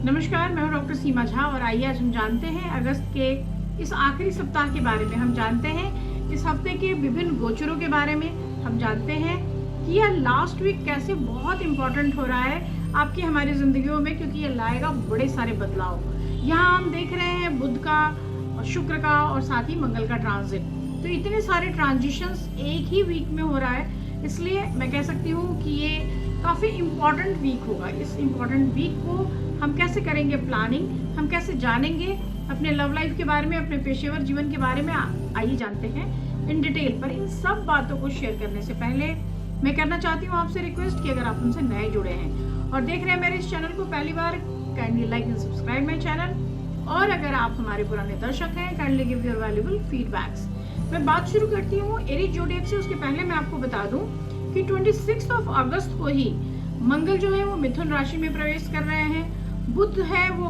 नमस्कार, मैं हूं डॉक्टर सीमा झा और आइए आज हम जानते हैं अगस्त के इस आखिरी सप्ताह के बारे में। हम जानते हैं इस हफ्ते के विभिन्न गोचरों के बारे में। हम जानते हैं कि यह लास्ट वीक कैसे बहुत इंपॉर्टेंट हो रहा है आपकी हमारी जिंदगियों में, क्योंकि यह लाएगा बड़े सारे बदलाव। यहाँ हम देख रहे हैं बुध का और शुक्र का और साथ ही मंगल का ट्रांजिट। तो इतने सारे ट्रांजिशंस एक ही वीक में हो रहा है, इसलिए मैं कह सकती हूँ कि ये काफ़ी इम्पॉर्टेंट वीक होगा। इस इम्पॉर्टेंट वीक को हम कैसे करेंगे प्लानिंग, हम कैसे जानेंगे अपने लव लाइफ के बारे में, अपने पेशेवर जीवन के बारे में, आइए जानते हैं इन डिटेल। पर इन सब बातों को शेयर करने से पहले मैं करना चाहती हूँ आपसे रिक्वेस्ट कि अगर आप हमसे नए जुड़े हैं और देख रहे हैं मेरे इस चैनल को पहली बार, kindly like and subscribe my channel. और अगर आप हमारे पुराने दर्शक हैं, kindly give your valuable feedbacks. मैं बात शुरू करती हूँ एरीज ज़ोडिएक से। उसके पहले मैं आपको बता दूं कि 26 अगस्त को ही मंगल जो है वो मिथुन राशि में प्रवेश कर रहे हैं। बुध है वो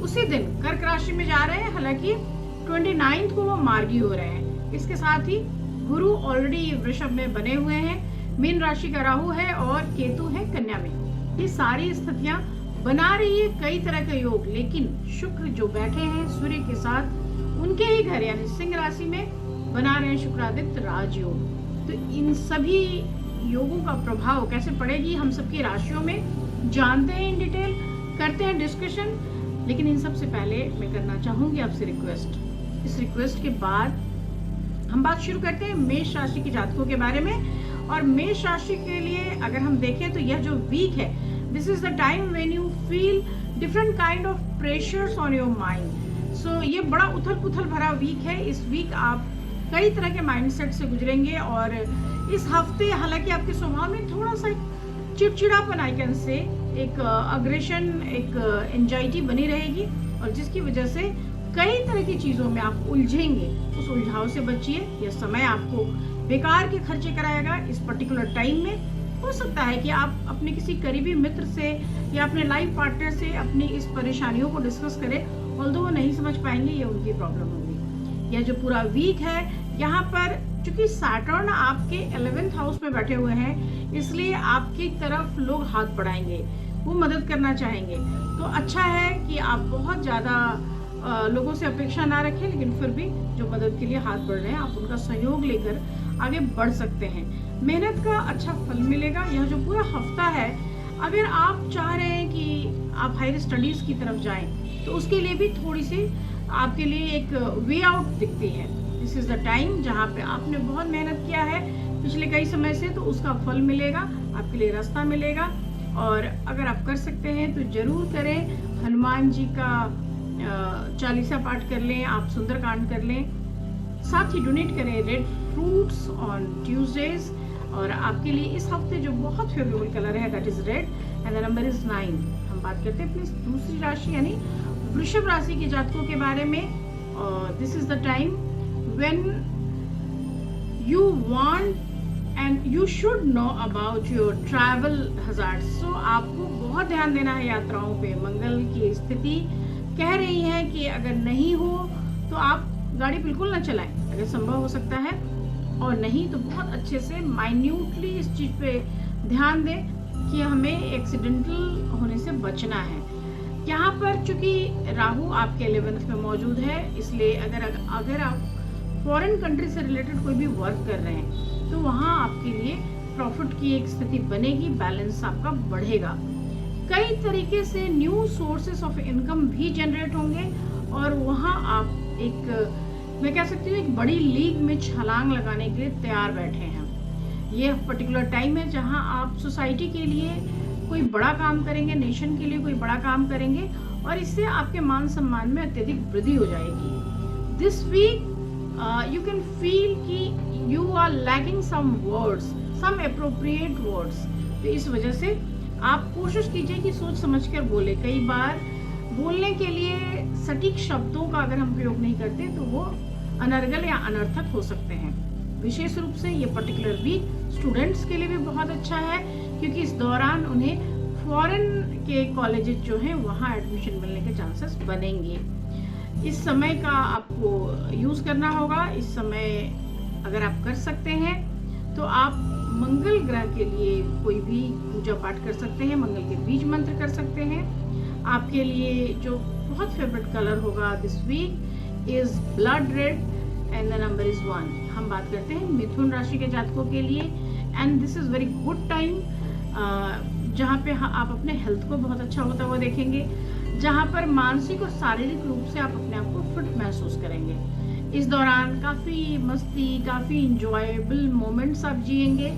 उसी दिन कर्क राशि में जा रहे हैं, हालांकि 29 को वो मार्गी हो रहे हैं। इसके साथ ही गुरु ऑलरेडी वृषभ में बने हुए हैं, मीन राशि का राहु है और केतु है कन्या में। ये सारी स्थितियां बना रही है कई तरह के योग, लेकिन शुक्र जो बैठे हैं सूर्य के साथ, उनके ही घर यानी सिंह राशि में बना रहे हैं शुक्रादित्य राजयोग। तो इन सभी योगों का प्रभाव कैसे पड़ेगी हम सबकी राशियों में जानते हैं इन डिटेल, करते हैं डिस्कशन। लेकिन इन सब से पहले मैं करना चाहूंगी आपसे रिक्वेस्ट। इस रिक्वेस्ट के बाद हम बात शुरू करते हैं मेष राशि के जातकों के बारे में। और मेष राशि के लिए अगर हम देखें तो यह जो वीक है, this is the time when you feel different kind of pressures on your mind. So ये बड़ा उथल पुथल भरा वीक है। इस वीक आप कई तरह के माइंडसेट से गुजरेंगे और इस हफ्ते हालांकि आपके स्वभाव में थोड़ा सा चिड़चिड़ापन, आई कैन से, एक अग्रेशन, एक एंजाइटी बनी रहेगी और जिसकी वजह से कई तरह की चीज़ों में आप उलझेंगे। उस उलझाव से बचिए। यह समय आपको बेकार के खर्चे कराएगा। इस पर्टिकुलर टाइम में हो सकता है कि आप अपने किसी करीबी मित्र से या अपने लाइफ पार्टनर से अपनी इस परेशानियों को डिस्कस करें, ऑल्दो वो नहीं समझ पाएंगे, ये उनकी प्रॉब्लम होगी। यह जो पूरा वीक है, यहाँ पर चूंकि सैटर्न आपके 11th हाउस में बैठे हुए हैं, इसलिए आपकी तरफ लोग हाथ बढ़ाएंगे, वो मदद करना चाहेंगे। तो अच्छा है कि आप बहुत ज़्यादा लोगों से अपेक्षा ना रखें, लेकिन फिर भी जो मदद के लिए हाथ बढ़ रहे हैं आप उनका सहयोग लेकर आगे बढ़ सकते हैं। मेहनत का अच्छा फल मिलेगा। यह जो पूरा हफ्ता है, अगर आप चाह रहे हैं कि आप हायर स्टडीज़ की तरफ जाएं, तो उसके लिए भी थोड़ी सी आपके लिए एक वे आउट दिखती है। दिस इज़ द टाइम जहाँ पे आपने बहुत मेहनत किया है पिछले कई समय से, तो उसका फल मिलेगा, आपके लिए रास्ता मिलेगा। और अगर आप कर सकते हैं तो जरूर करें। हनुमान जी का चालीसा पाठ कर लें, आप सुंदरकांड कर लें, साथ ही डोनेट करें रेड फ्रूट्स ऑन ट्यूसडेज। और आपके लिए इस हफ्ते जो बहुत फेवरेबल कलर है that is red and the number is 9। हम बात करते हैं अपनी दूसरी राशि यानी वृषभ राशि के जातकों के बारे में। This is the time when you want and you should know about your travel hazards. So आपको बहुत ध्यान देना है यात्राओं पे। मंगल की स्थिति कह रही है कि अगर नहीं हो तो आप गाड़ी बिल्कुल ना चलाएं, अगर संभव हो सकता है, और नहीं तो बहुत अच्छे से माइन्यूटली इस चीज़ पे ध्यान दें कि हमें एक्सीडेंटल होने से बचना है। यहाँ पर चूंकि राहु आपके 11th में मौजूद है, इसलिए अगर आप फॉरेन कंट्री से रिलेटेड कोई भी वर्क कर रहे हैं तो वहाँ आपके लिए प्रॉफिट की एक स्थिति बनेगी, बैलेंस आपका बढ़ेगा। कई तरीके से न्यू सोर्सेस ऑफ इनकम भी जनरेट होंगे और वहाँ आप एक, मैं कह सकती हूँ, एक बड़ी लीग में छलांग लगाने के लिए तैयार बैठे हैं। ये पर्टिकुलर टाइम है जहाँ आप सोसाइटी के लिए कोई बड़ा काम करेंगे, नेशन के लिए कोई बड़ा काम करेंगे और इससे आपके मान सम्मान में अत्यधिक वृद्धि हो जाएगी। This week you can feel कि you are lacking some words, some appropriate words। तो इस वजह से आप कोशिश कीजिए कि सोच समझकर बोले। कई बार बोलने के लिए सटीक शब्दों का अगर हम प्रयोग नहीं करते तो वो अनर्गल या अनर्थक हो सकते हैं। विशेष रूप से ये पर्टिकुलर वीक स्टूडेंट्स के लिए भी बहुत अच्छा है, क्योंकि इस दौरान उन्हें फॉरेन के कॉलेजेस जो हैं वहाँ एडमिशन मिलने के चांसेस बनेंगे। इस समय का आपको यूज़ करना होगा। इस समय अगर आप कर सकते हैं तो आप मंगल ग्रह के लिए कोई भी पूजा पाठ कर सकते हैं, मंगल के बीज मंत्र कर सकते हैं। आपके लिए जो बहुत फेवरेट कलर होगा this week is blood red and the number is 1। हम बात करते हैं मिथुन राशि के जातकों के लिए and this is very good time, जहाँ पे आप अपने हेल्थ को बहुत अच्छा होता हुआ देखेंगे, जहाँ पर मानसिक और शारीरिक रूप से आप अपने आप को फिट महसूस करेंगे। इस दौरान काफ़ी मस्ती, काफ़ी इंजॉयबल मोमेंट्स आप जिएंगे।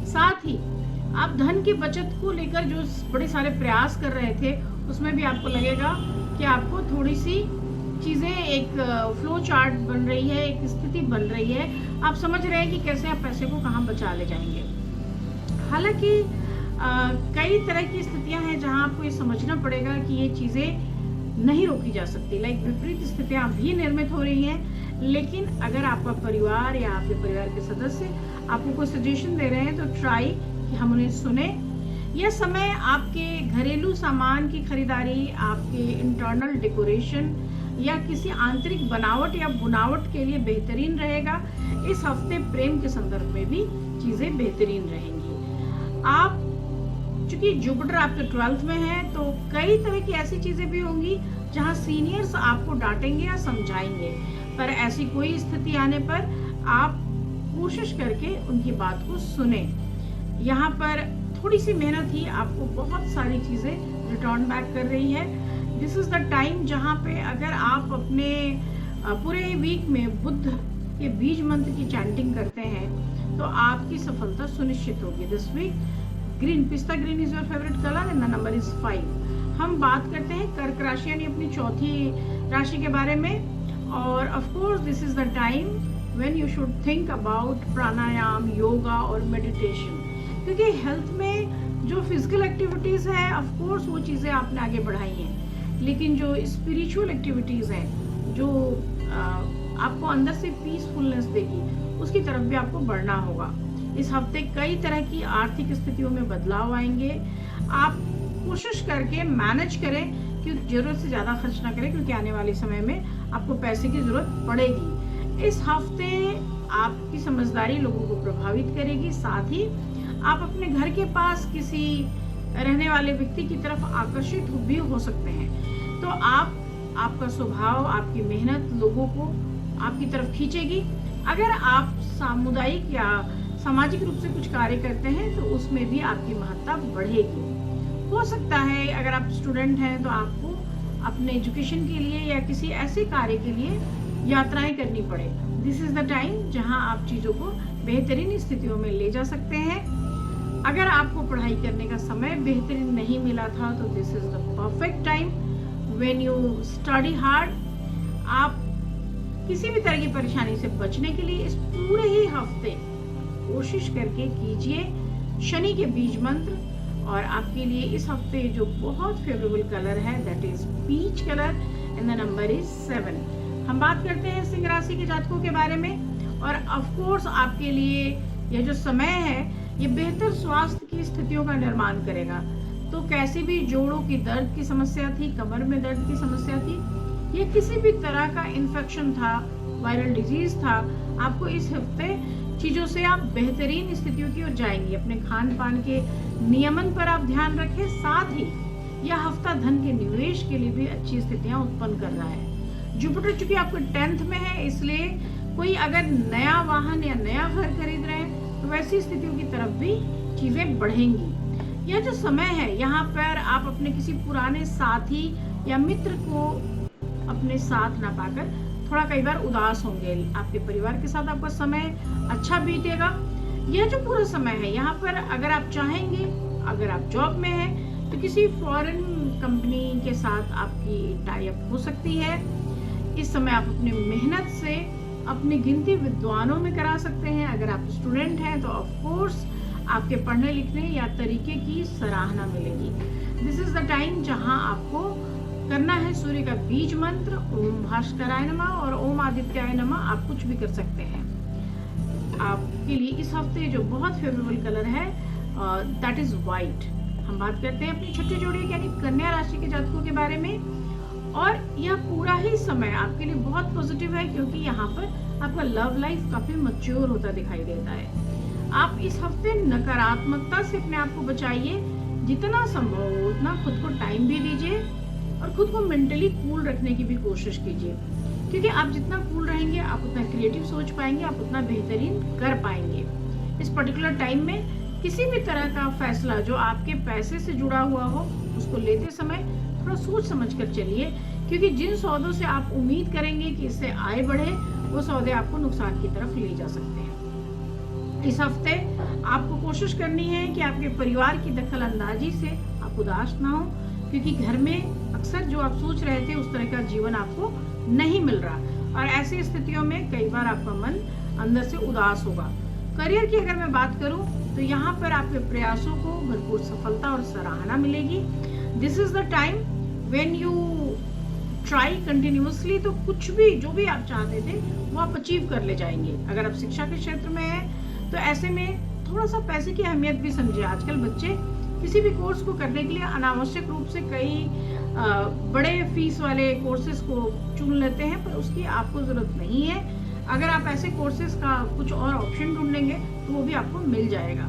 साथ ही आप धन की बचत को लेकर जो बड़े सारे प्रयास कर रहे थे उसमें भी आपको लगेगा कि आपको थोड़ी सी चीज़ें, एक फ्लो चार्ट बन रही है, एक स्थिति बन रही है, आप समझ रहे हैं कि कैसे आप पैसे को कहाँ बचा ले जाएंगे। हालांकि कई तरह की स्थितियां हैं जहां आपको ये समझना पड़ेगा कि ये चीज़ें नहीं रोकी जा सकती, लाइक विपरीत स्थितियां भी निर्मित हो रही हैं। लेकिन अगर आपका परिवार या आपके परिवार के सदस्य आपको कोई सजेशन दे रहे हैं तो ट्राई कि हम उन्हें सुने। यह समय आपके घरेलू सामान की खरीदारी, आपके इंटरनल डेकोरेशन या किसी आंतरिक बनावट या बुनावट के लिए बेहतरीन रहेगा। इस हफ्ते प्रेम के संदर्भ में भी चीज़ें बेहतरीन रहेंगी। आप चूंकि जुपिटर आपके 12th में है तो कई तरह की ऐसी चीजें भी होंगी जहां सीनियर्स आपको डांटेंगे या समझाएंगे, पर ऐसी कोई स्थिति आने पर आप कोशिश करके उनकी बात को सुने। यहाँ पर थोड़ी सी मेहनत ही आपको बहुत सारी चीजें रिटर्न बैक कर रही है। दिस इज द टाइम जहाँ पे अगर आप अपने पूरे वीक में बुद्ध के बीज मंत्र की चैंटिंग करते हैं तो आपकी सफलता सुनिश्चित होगी। दिस वीक ग्रीन, पिस्ता green is your favourite colour and the number is 5। हम बात करते हैं कर्क राशि यानी अपनी चौथी राशि के बारे में, और of course this is the time when you should think about pranayama, yoga और मेडिटेशन, क्योंकि हेल्थ में जो फिजिकल एक्टिविटीज है ऑफ कोर्स वो चीज़ें आपने आगे बढ़ाई हैं, लेकिन जो स्पिरिचुअल एक्टिविटीज हैं जो आपको अंदर से पीसफुलनेस देगी उसकी तरफ भी आपको बढ़ना होगा। इस हफ्ते कई तरह की आर्थिक स्थितियों में बदलाव आएंगे। आप कोशिश करके मैनेज करें कि जरूरत से ज़्यादा खर्च ना करें, क्योंकि आने वाले समय में आपको पैसे की ज़रूरत पड़ेगी। इस हफ्ते आपकी समझदारी लोगों को प्रभावित करेगी। साथ ही आप अपने घर के पास किसी रहने वाले व्यक्ति की तरफ आकर्षित भी हो सकते हैं, तो आपका स्वभाव, आपकी मेहनत लोगों को आपकी तरफ खींचेगी। अगर आप सामुदायिक या सामाजिक रूप से कुछ कार्य करते हैं तो उसमें भी आपकी महत्ता बढ़ेगी। हो सकता है अगर आप स्टूडेंट हैं तो आपको अपने एजुकेशन के लिए या किसी ऐसे कार्य के लिए यात्राएं करनी पड़े। दिस इज द टाइम जहां आप चीज़ों को बेहतरीन स्थितियों में ले जा सकते हैं। अगर आपको पढ़ाई करने का समय बेहतरीन नहीं मिला था तो this is the perfect time when you study hard. आप किसी भी तरह की परेशानी से बचने के लिए इस पूरे ही हफ्ते कोशिश करके कीजिए शनि के बीज मंत्र, और आपके लिए इस हफ्ते जो बहुत फेवरेबल कलर है that is peach colour and the number is 7। हम बात करते हैं सिंह राशि के जातकों के बारे में, और ऑफ कोर्स आपके लिए यह जो समय है ये बेहतर स्वास्थ्य की स्थितियों का निर्माण करेगा। तो कैसी भी जोड़ों की दर्द की समस्या थी, कमर में दर्द की समस्या थी, या किसी भी तरह का इन्फेक्शन था, वायरल डिजीज था, आपको इस हफ्ते चीज़ों से आप बेहतरीन स्थितियों की ओर जाएंगे। अपने खान पान के नियमन पर आप ध्यान रखें। साथ ही यह हफ्ता धन के निवेश के लिए भी अच्छी स्थितियां उत्पन्न कर रहा है। जुपिटर चूंकि आपके 10th में है, इसलिए कोई अगर नया वाहन या नया घर खरीद रहे हैं तो वैसी स्थितियों की तरफ भी चीज़ें बढ़ेंगी। यह जो समय है यहाँ पर आप अपने किसी पुराने साथी या मित्र को अपने साथ ना पाकर थोड़ा कई बार उदास होंगे। आपके परिवार के साथ आपका समय अच्छा बीतेगा। यह जो पूरा समय है यहाँ पर अगर आप चाहेंगे, अगर आप जॉब में हैं तो किसी फॉरेन कंपनी के साथ आपकी टाई अप हो सकती है। इस समय आप अपनी मेहनत से अपनी गिनती विद्वानों में करा सकते हैं। अगर आप स्टूडेंट हैं तो ऑफ कोर्स आपके पढ़ने लिखने या तरीके की सराहना मिलेगी। दिस इज द टाइम जहां आपको करना है सूर्य का बीज मंत्र, ओम भास्कराय नमः और ओम आदित्याय नमः। आप कुछ भी कर सकते हैं। आपके लिए इस हफ्ते जो बहुत फेवरेबल कलर है दैट इज व्हाइट। हम बात करते हैं अपनी छठी जोड़ी यानी कन्या राशि के जातकों के बारे में, और यह पूरा ही समय आपके लिए बहुत पॉजिटिव है क्योंकि यहाँ पर आपका लव लाइफ काफी मैच्योर होता दिखाई देता है। आप इस हफ्ते नकारात्मकता से अपने आप को बचाइए, जितना संभव हो उतना खुद को टाइम भी दीजिए। और खुद को मेंटली कूल रखने की भी कोशिश कीजिए, क्योंकि आप जितना कूल रहेंगे आप उतना क्रिएटिव सोच पाएंगे, आप उतना बेहतरीन कर पाएंगे। इस पर्टिकुलर टाइम में किसी भी तरह का फैसला जो आपके पैसे से जुड़ा हुआ हो उसको लेते समय थोड़ा सोच समझ कर चलिए, क्योंकि जिन सौदों से आप उम्मीद करेंगे कि इससे आय बढ़े वो सौदे आपको नुकसान की तरफ ले जा सकते हैं। इस हफ्ते आपको कोशिश करनी है कि आपके परिवार की दखल अंदाजी से आप उदास ना हो, क्योंकि घर में अक्सर जो आप सोच रहे थे उस तरह का जीवन आपको नहीं मिल रहा और ऐसी स्थितियों में कई बार आपका मन अंदर से उदास होगा। करियर की अगर मैं बात करूं तो यहाँ पर आपके प्रयासों को भरपूर सफलता और सराहना मिलेगी। This is the time when you try continuously, तो कुछ भी जो भी आप चाहते थे वो आप अचीव कर ले जाएंगे। अगर आप शिक्षा के क्षेत्र में हैं तो ऐसे में थोड़ा सा पैसे की अहमियत भी समझिए। आजकल बच्चे किसी भी कोर्स को करने के लिए अनावश्यक रूप से कई बड़े फीस वाले कोर्सेज को चुन लेते हैं, पर उसकी आपको ज़रूरत नहीं है। अगर आप ऐसे कोर्सेज का कुछ और ऑप्शन ढूंढेंगे तो वो भी आपको मिल जाएगा।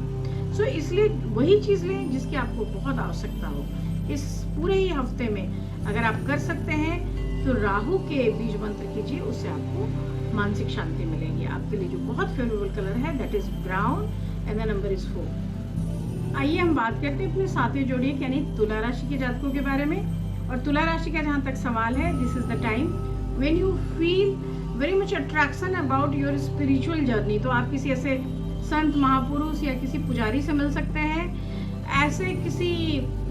सो इसलिए वही चीज़ लें जिसकी आपको बहुत आवश्यकता हो। इस पूरे ही हफ्ते में अगर आप कर सकते हैं तो राहु के बीज मंत्र कीजिए, उससे आपको मानसिक शांति मिलेगी। आपके लिए जो बहुत फेवरेबल कलर है that is brown and the number is 4। आइए हम बात करते हैं अपने सातवें जोड़ी यानी तुला राशि के जातकों के बारे में। और तुला राशि का जहाँ तक सवाल है, this is the time when you feel very much attraction about your spiritual journey. तो आप किसी ऐसे संत महापुरुष या किसी पुजारी से मिल सकते हैं, ऐसे किसी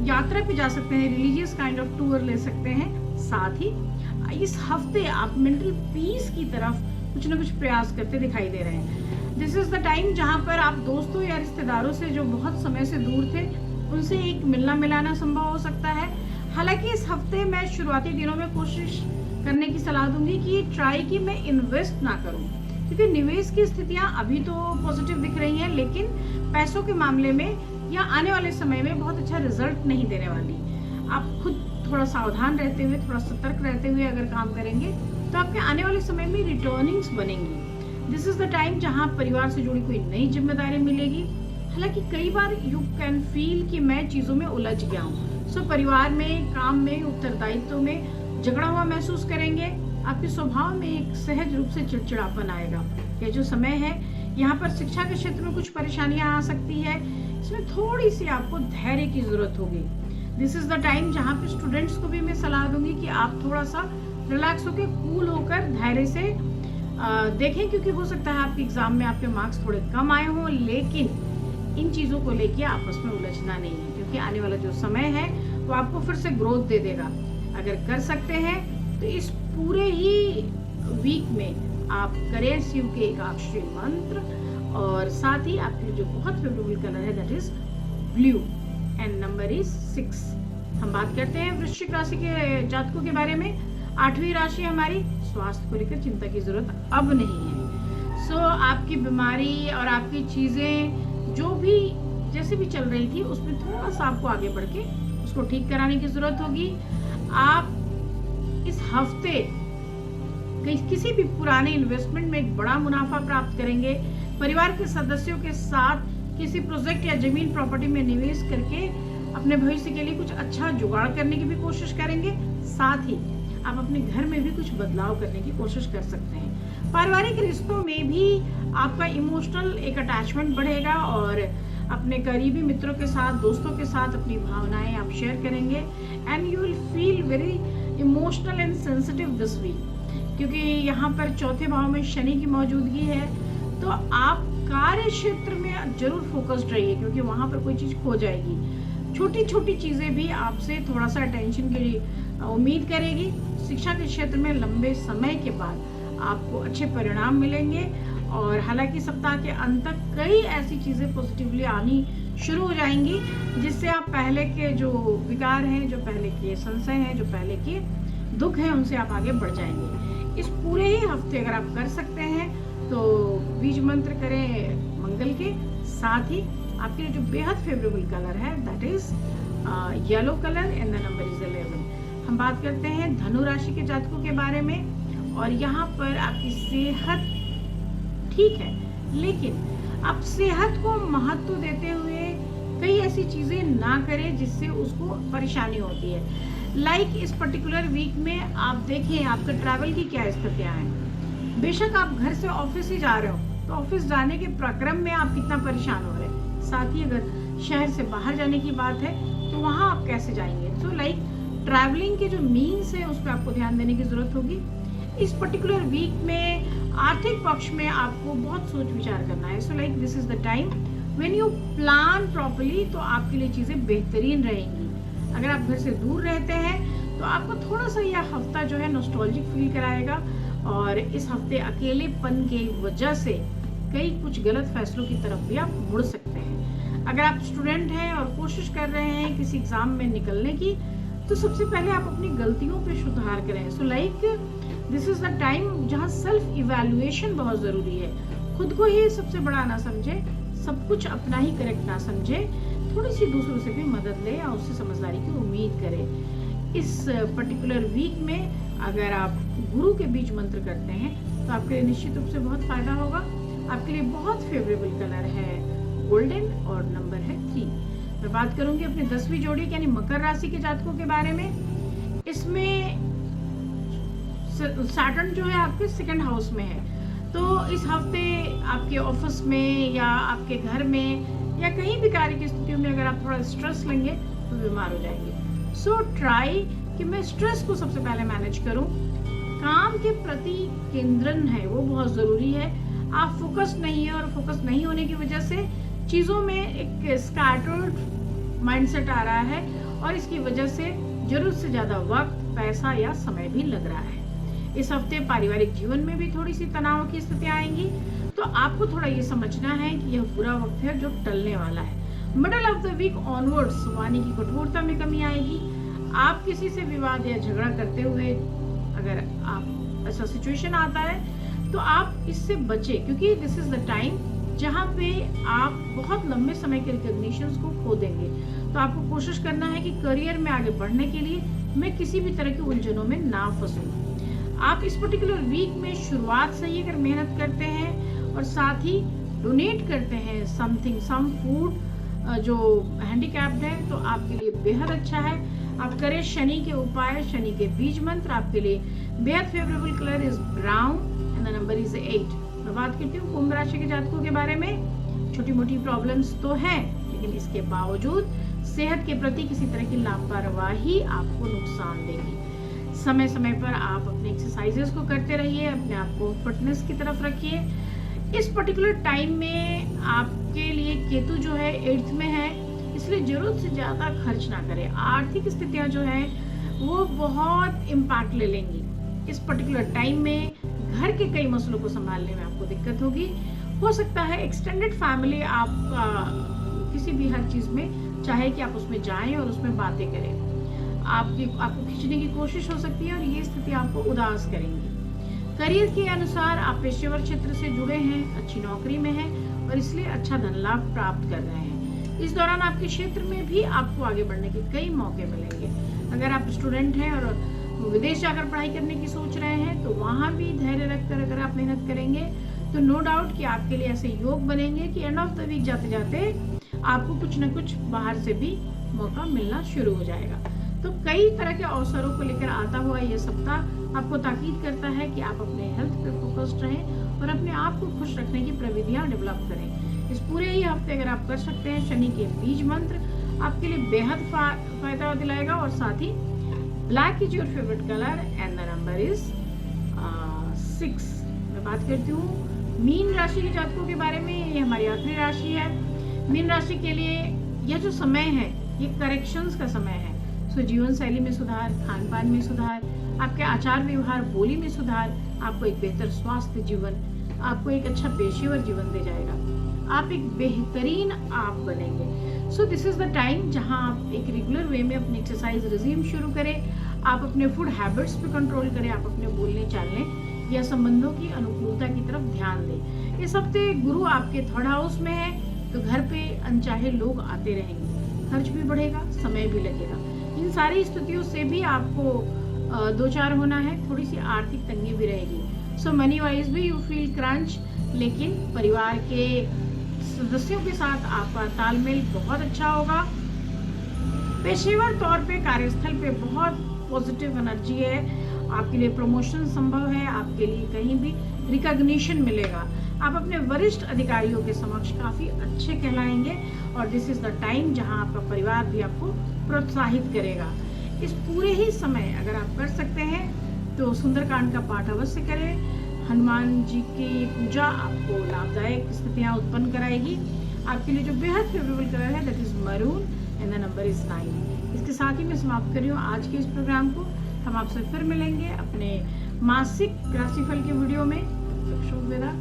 यात्रा पे जा सकते हैं, रिलीजियस काइंड ऑफ टूर ले सकते हैं। साथ ही इस हफ्ते आप मेंटल पीस की तरफ कुछ ना कुछ प्रयास करते दिखाई दे रहे हैं। दिस इज द टाइम जहाँ पर आप दोस्तों या रिश्तेदारों से जो बहुत समय से दूर थे उनसे एक मिलना मिलाना संभव हो सकता है। हालांकि इस हफ्ते मैं शुरुआती दिनों में कोशिश करने की सलाह दूंगी कि ट्राई कि मैं इन्वेस्ट ना करूं, क्योंकि निवेश की स्थितियां अभी तो पॉजिटिव दिख रही हैं, लेकिन पैसों के मामले में या आने वाले समय में बहुत अच्छा रिजल्ट नहीं देने वाली। आप खुद थोड़ा सावधान रहते हुए, थोड़ा सतर्क रहते हुए अगर काम करेंगे तो आपके आने वाले समय में रिटर्निंग्स बनेंगी। दिस इज द टाइम जहां परिवार से जुड़ी कोई नई जिम्मेदारी मिलेगी। हालांकि कई बार यू कैन फील कि मैं चीज़ों में उलझ गया हूँ। सो परिवार में, काम में, उत्तरदायित्व में झगड़ा हुआ महसूस करेंगे। आपके स्वभाव में एक सहज रूप से चिड़चिड़ापन आएगा। यह जो समय है यहाँ पर शिक्षा के क्षेत्र में कुछ परेशानियां आ सकती है, इसमें थोड़ी सी आपको धैर्य की जरूरत होगी। दिस इज द टाइम जहाँ पे स्टूडेंट्स को भी मैं सलाह दूंगी कि आप थोड़ा सा रिलैक्स होकर, कूल होकर धैर्य से देखें, क्योंकि हो सकता है आपके एग्जाम में आपके मार्क्स थोड़े कम आए हों, लेकिन इन चीज़ों को लेके आपस में उलझना नहीं है, क्योंकि आने वाला जो समय है वो आपको फिर से ग्रोथ दे देगा। अगर कर सकते हैं तो इस पूरे ही वीक में आप करें शिव के एकाक्षरी मंत्र, और साथ ही आपके लिए जो बहुत फेवरेबल कलर है that is blue and number is 6। हम बात करते हैं वृश्चिक राशि के जातकों के बारे में। 8वीं राशि हमारी, स्वास्थ्य को लेकर चिंता की जरूरत अब नहीं है। सो आपकी बीमारी और आपकी चीजें जो भी जैसे भी चल रही थी उसमें थोड़ा सा आपको आगे बढ़ के उसको ठीक कराने की जरूरत होगी। आप इस हफ्ते किसी भी पुराने इन्वेस्टमेंट में एक बड़ा मुनाफा प्राप्त करेंगे। परिवार के सदस्यों के साथ किसी प्रोजेक्ट या जमीन प्रॉपर्टी में निवेश करके अपने भविष्य के लिए कुछ अच्छा जुगाड़ करने की भी कोशिश करेंगे। साथ ही आप अपने घर में भी कुछ बदलाव करने की कोशिश कर सकते हैं। पारिवारिक रिश्तों में भी आपका इमोशनल एक अटैचमेंट बढ़ेगा और अपने करीबी मित्रों के साथ, दोस्तों के साथ अपनी भावनाएं आप शेयर करेंगे and you will feel very emotional and sensitive this week, क्योंकि यहाँ पर चौथे भाव में शनि की मौजूदगी है। तो आप कार्य क्षेत्र में जरूर फोकस्ड रहिए, क्योंकि वहाँ पर कोई चीज़ खो जाएगी। छोटी छोटी चीज़ें भी आपसे थोड़ा सा अटेंशन की उम्मीद करेगी। शिक्षा के क्षेत्र में लंबे समय के बाद आपको अच्छे परिणाम मिलेंगे, और हालांकि सप्ताह के अंत तक कई ऐसी चीज़ें पॉजिटिवली आनी शुरू हो जाएंगी जिससे आप पहले के जो विकार हैं, जो पहले के संशय हैं, जो पहले के दुख हैं, उनसे आप आगे बढ़ जाएंगे। इस पूरे ही हफ्ते अगर आप कर सकते हैं तो बीज मंत्र करें मंगल के। साथ ही आपके लिए जो बेहद फेवरेबल कलर है that is yellow colour and the number is 11। हम बात करते हैं धनु राशि के जातकों के बारे में, और यहाँ पर आपकी सेहत ठीक है, लेकिन आप सेहत को महत्व देते हुए कई ऐसी चीजें ना करें जिससे उसको परेशानी होती है। लाइक इस पर्टिकुलर वीक में आप देखें आपका ट्रैवल की क्या स्थितियाँ हैं। बेशक आप घर से ऑफिस ही जा रहे हो, तो ऑफिस जाने के प्रक्रम में आप कितना परेशान हो रहे हैं। साथ ही अगर शहर से बाहर जाने की बात है तो वहाँ आप कैसे जाएंगे। सो लाइक ट्रैवलिंग के जो मीन्स है उस पर आपको ध्यान देने की ज़रूरत होगी। इस पर्टिकुलर वीक में आर्थिक पक्ष में आपको बहुत सोच विचार करना है। So like this is the time when you plan properly, तो आपके लिए चीज़ें बेहतरीन रहेंगी। अगर आप घर से दूर रहते हैं तो आपको थोड़ा सा यह हफ्ता जो है नॉस्टैल्जिक फील कराएगा, और इस हफ्ते अकेलेपन की वजह से कई कुछ गलत फैसलों की तरफ भी आप मुड़ सकते हैं। अगर आप स्टूडेंट हैं और कोशिश कर रहे हैं किसी एग्जाम में निकलने की, तो सबसे पहले आप अपनी गलतियों पे सुधार करें। So like this is the time जहाँ सेल्फ इवैल्यूएशन बहुत ज़रूरी है। खुद को ही सबसे बड़ा ना समझे, सब कुछ अपना ही करेक्ट ना समझे, थोड़ी सी दूसरों से भी मदद ले या उससे समझदारी की उम्मीद करें। इस पर्टिकुलर वीक में अगर आप गुरु के बीज मंत्र करते हैं तो आपके लिए निश्चित रूप से बहुत फायदा होगा। आपके लिए बहुत फेवरेबल कलर है गोल्डन और नंबर है 3। मैं बात करूंगी अपने 10वीं जोड़ी यानी मकर राशि के जातकों के बारे में। इसमें सैटर्न जो है आपके 2nd हाउस में है, तो इस हफ्ते आपके ऑफिस में या आपके घर में या कहीं भी कार्य की स्थितियों में अगर आप थोड़ा स्ट्रेस लेंगे तो बीमार हो जाएंगे। सो ट्राई कि मैं स्ट्रेस को सबसे पहले मैनेज करूं। काम के प्रति केंद्रन है वो बहुत ज़रूरी है। आप फोकस नहीं है और फोकस नहीं होने की वजह से चीज़ों में एक स्कैटर्ड माइंडसेट आ रहा है, और इसकी वजह से जरूरत से ज़्यादा वक्त, पैसा या समय भी लग रहा है। इस हफ्ते पारिवारिक जीवन में भी थोड़ी सी तनाव की स्थितियाँ आएंगी, तो आपको थोड़ा ये समझना है कि यह बुरा वक्त है जो टलने वाला है। Middle of the week onwards वाणी की कठोरता में कमी आएगी। आप किसी से विवाद या झगड़ा करते हुए अगर आप ऐसा सिचुएशन आता है तो आप इससे बचें, क्योंकि दिस इज द टाइम जहाँ पे आप बहुत लंबे समय के रिकॉग्निशंस को खो देंगे। तो आपको कोशिश करना है कि करियर में आगे बढ़ने के लिए मैं किसी भी तरह की उलझनों में ना फंसूं। आप इस पर्टिकुलर वीक में शुरुआत से ही अगर मेहनत करते हैं और साथ ही डोनेट करते हैं समथिंग, सम फूड जो हैंडीकैप्ड है, तो आपके लिए बेहद अच्छा है। आप करें शनि के उपाय, शनि के बीज मंत्र। आपके लिए बेहद favourable colour is brown and the number is 8। मैं बात करती हूँ कुंभ राशि के जातकों के बारे में। छोटी मोटी प्रॉब्लम्स तो हैं, लेकिन इसके बावजूद सेहत के प्रति किसी तरह की लापरवाही आपको नुकसान देगी। समय समय पर आप अपने एक्सरसाइजेस को करते रहिए, अपने आप को फिटनेस की तरफ रखिए। इस पर्टिकुलर टाइम में आपके लिए केतु जो है 8th में है, इसलिए जरूरत से ज़्यादा खर्च ना करें। आर्थिक स्थितियाँ जो है वो बहुत इम्पैक्ट ले लेंगी। इस पर्टिकुलर टाइम में घर के कई मसलों को संभालने में आपको दिक्कत होगी। हो सकता है एक्सटेंडेड फैमिली आपका किसी भी हर चीज़ में चाहे कि आप उसमें जाएं और उसमें बातें करें, आपको खींचने की कोशिश हो सकती है और ये स्थिति आपको उदास करेंगी। करियर के अनुसार आप पेशेवर क्षेत्र से जुड़े हैं, अच्छी नौकरी में हैं और इसलिए अच्छा धन लाभ प्राप्त कर रहे हैं। इस दौरान आपके क्षेत्र में भी आपको आगे बढ़ने के कई मौके मिलेंगे। अगर आप स्टूडेंट हैं और विदेश जाकर पढ़ाई करने की सोच रहे हैं, तो वहाँ भी धैर्य रखकर अगर आप मेहनत करेंगे तो नो डाउट कि आपके लिए ऐसे योग बनेंगे कि एंड ऑफ द वीक जाते जाते आपको कुछ न कुछ बाहर से भी मौका मिलना शुरू हो जाएगा। तो कई तरह के अवसरों को लेकर आता हुआ ये सप्ताह आपको ताकीद करता है कि आप अपने हेल्थ पे फोकस्ड रहें और अपने आप को खुश रखने की प्रविधियां डेवलप करें। इस पूरे ही हफ्ते अगर आप कर सकते हैं शनि के बीज मंत्र, आपके लिए बेहद फायदा दिलाएगा। और साथ ही black is your favourite colour and the number is 6। मैं बात करती हूँ मीन राशि के जातकों के बारे में। ये हमारी आखिरी राशि है। मीन राशि के लिए यह जो समय है ये करेक्शंस का समय है। सो जीवन शैली में सुधार, खान पान में सुधार, आपके आचार व्यवहार, बोली में सुधार आपको एक बेहतर स्वास्थ्य जीवन, आपको एक अच्छा पेशेवर जीवन दे जाएगा। आप एक बेहतरीन आप बनेंगे। So this is the time जहां आप एक रेगुलर वे में अपनी एक्सरसाइज रिज्यूम शुरू करें। आप अपने फूड हैबिट्स पे कंट्रोल करें। आप अपने बोलने चालने या संबंधों की अनुकूलता की तरफ ध्यान दें। इस हफ्ते गुरु आपके 3rd हाउस में है, तो घर पे अनचाहे लोग आते रहेंगे, खर्च भी बढ़ेगा, समय भी लगेगा। इन सारी स्थितियों से भी आपको दो चार होना है। थोड़ी सी आर्थिक तंगी भी रहेगी। सो मनी वाइज भी यू फील क्रंच, लेकिन परिवार के सदस्यों के साथ आपका तालमेल बहुत अच्छा होगा। पेशेवर तौर पे कार्यस्थल पे बहुत पॉजिटिव एनर्जी है, आपके लिए प्रमोशन संभव है, आपके लिए कहीं भी रिकॉग्निशन मिलेगा, आप अपने वरिष्ठ अधिकारियों के समक्ष काफ़ी अच्छे कहलाएंगे और दिस इज़ द टाइम जहां आपका परिवार भी आपको प्रोत्साहित करेगा। इस पूरे ही समय अगर आप कर सकते हैं तो सुंदरकांड का पाठ अवश्य करें। हनुमान जी की पूजा आपको लाभदायक स्थितियाँ उत्पन्न कराएगी। आपके लिए जो बेहद फेवरेबल कलर है that is maroon and the number is 9। इसके साथ ही मैं समाप्त कर रही हूँ आज के इस प्रोग्राम को। हम आपसे फिर मिलेंगे अपने मासिक राशिफल के वीडियो में। शुभ विदा।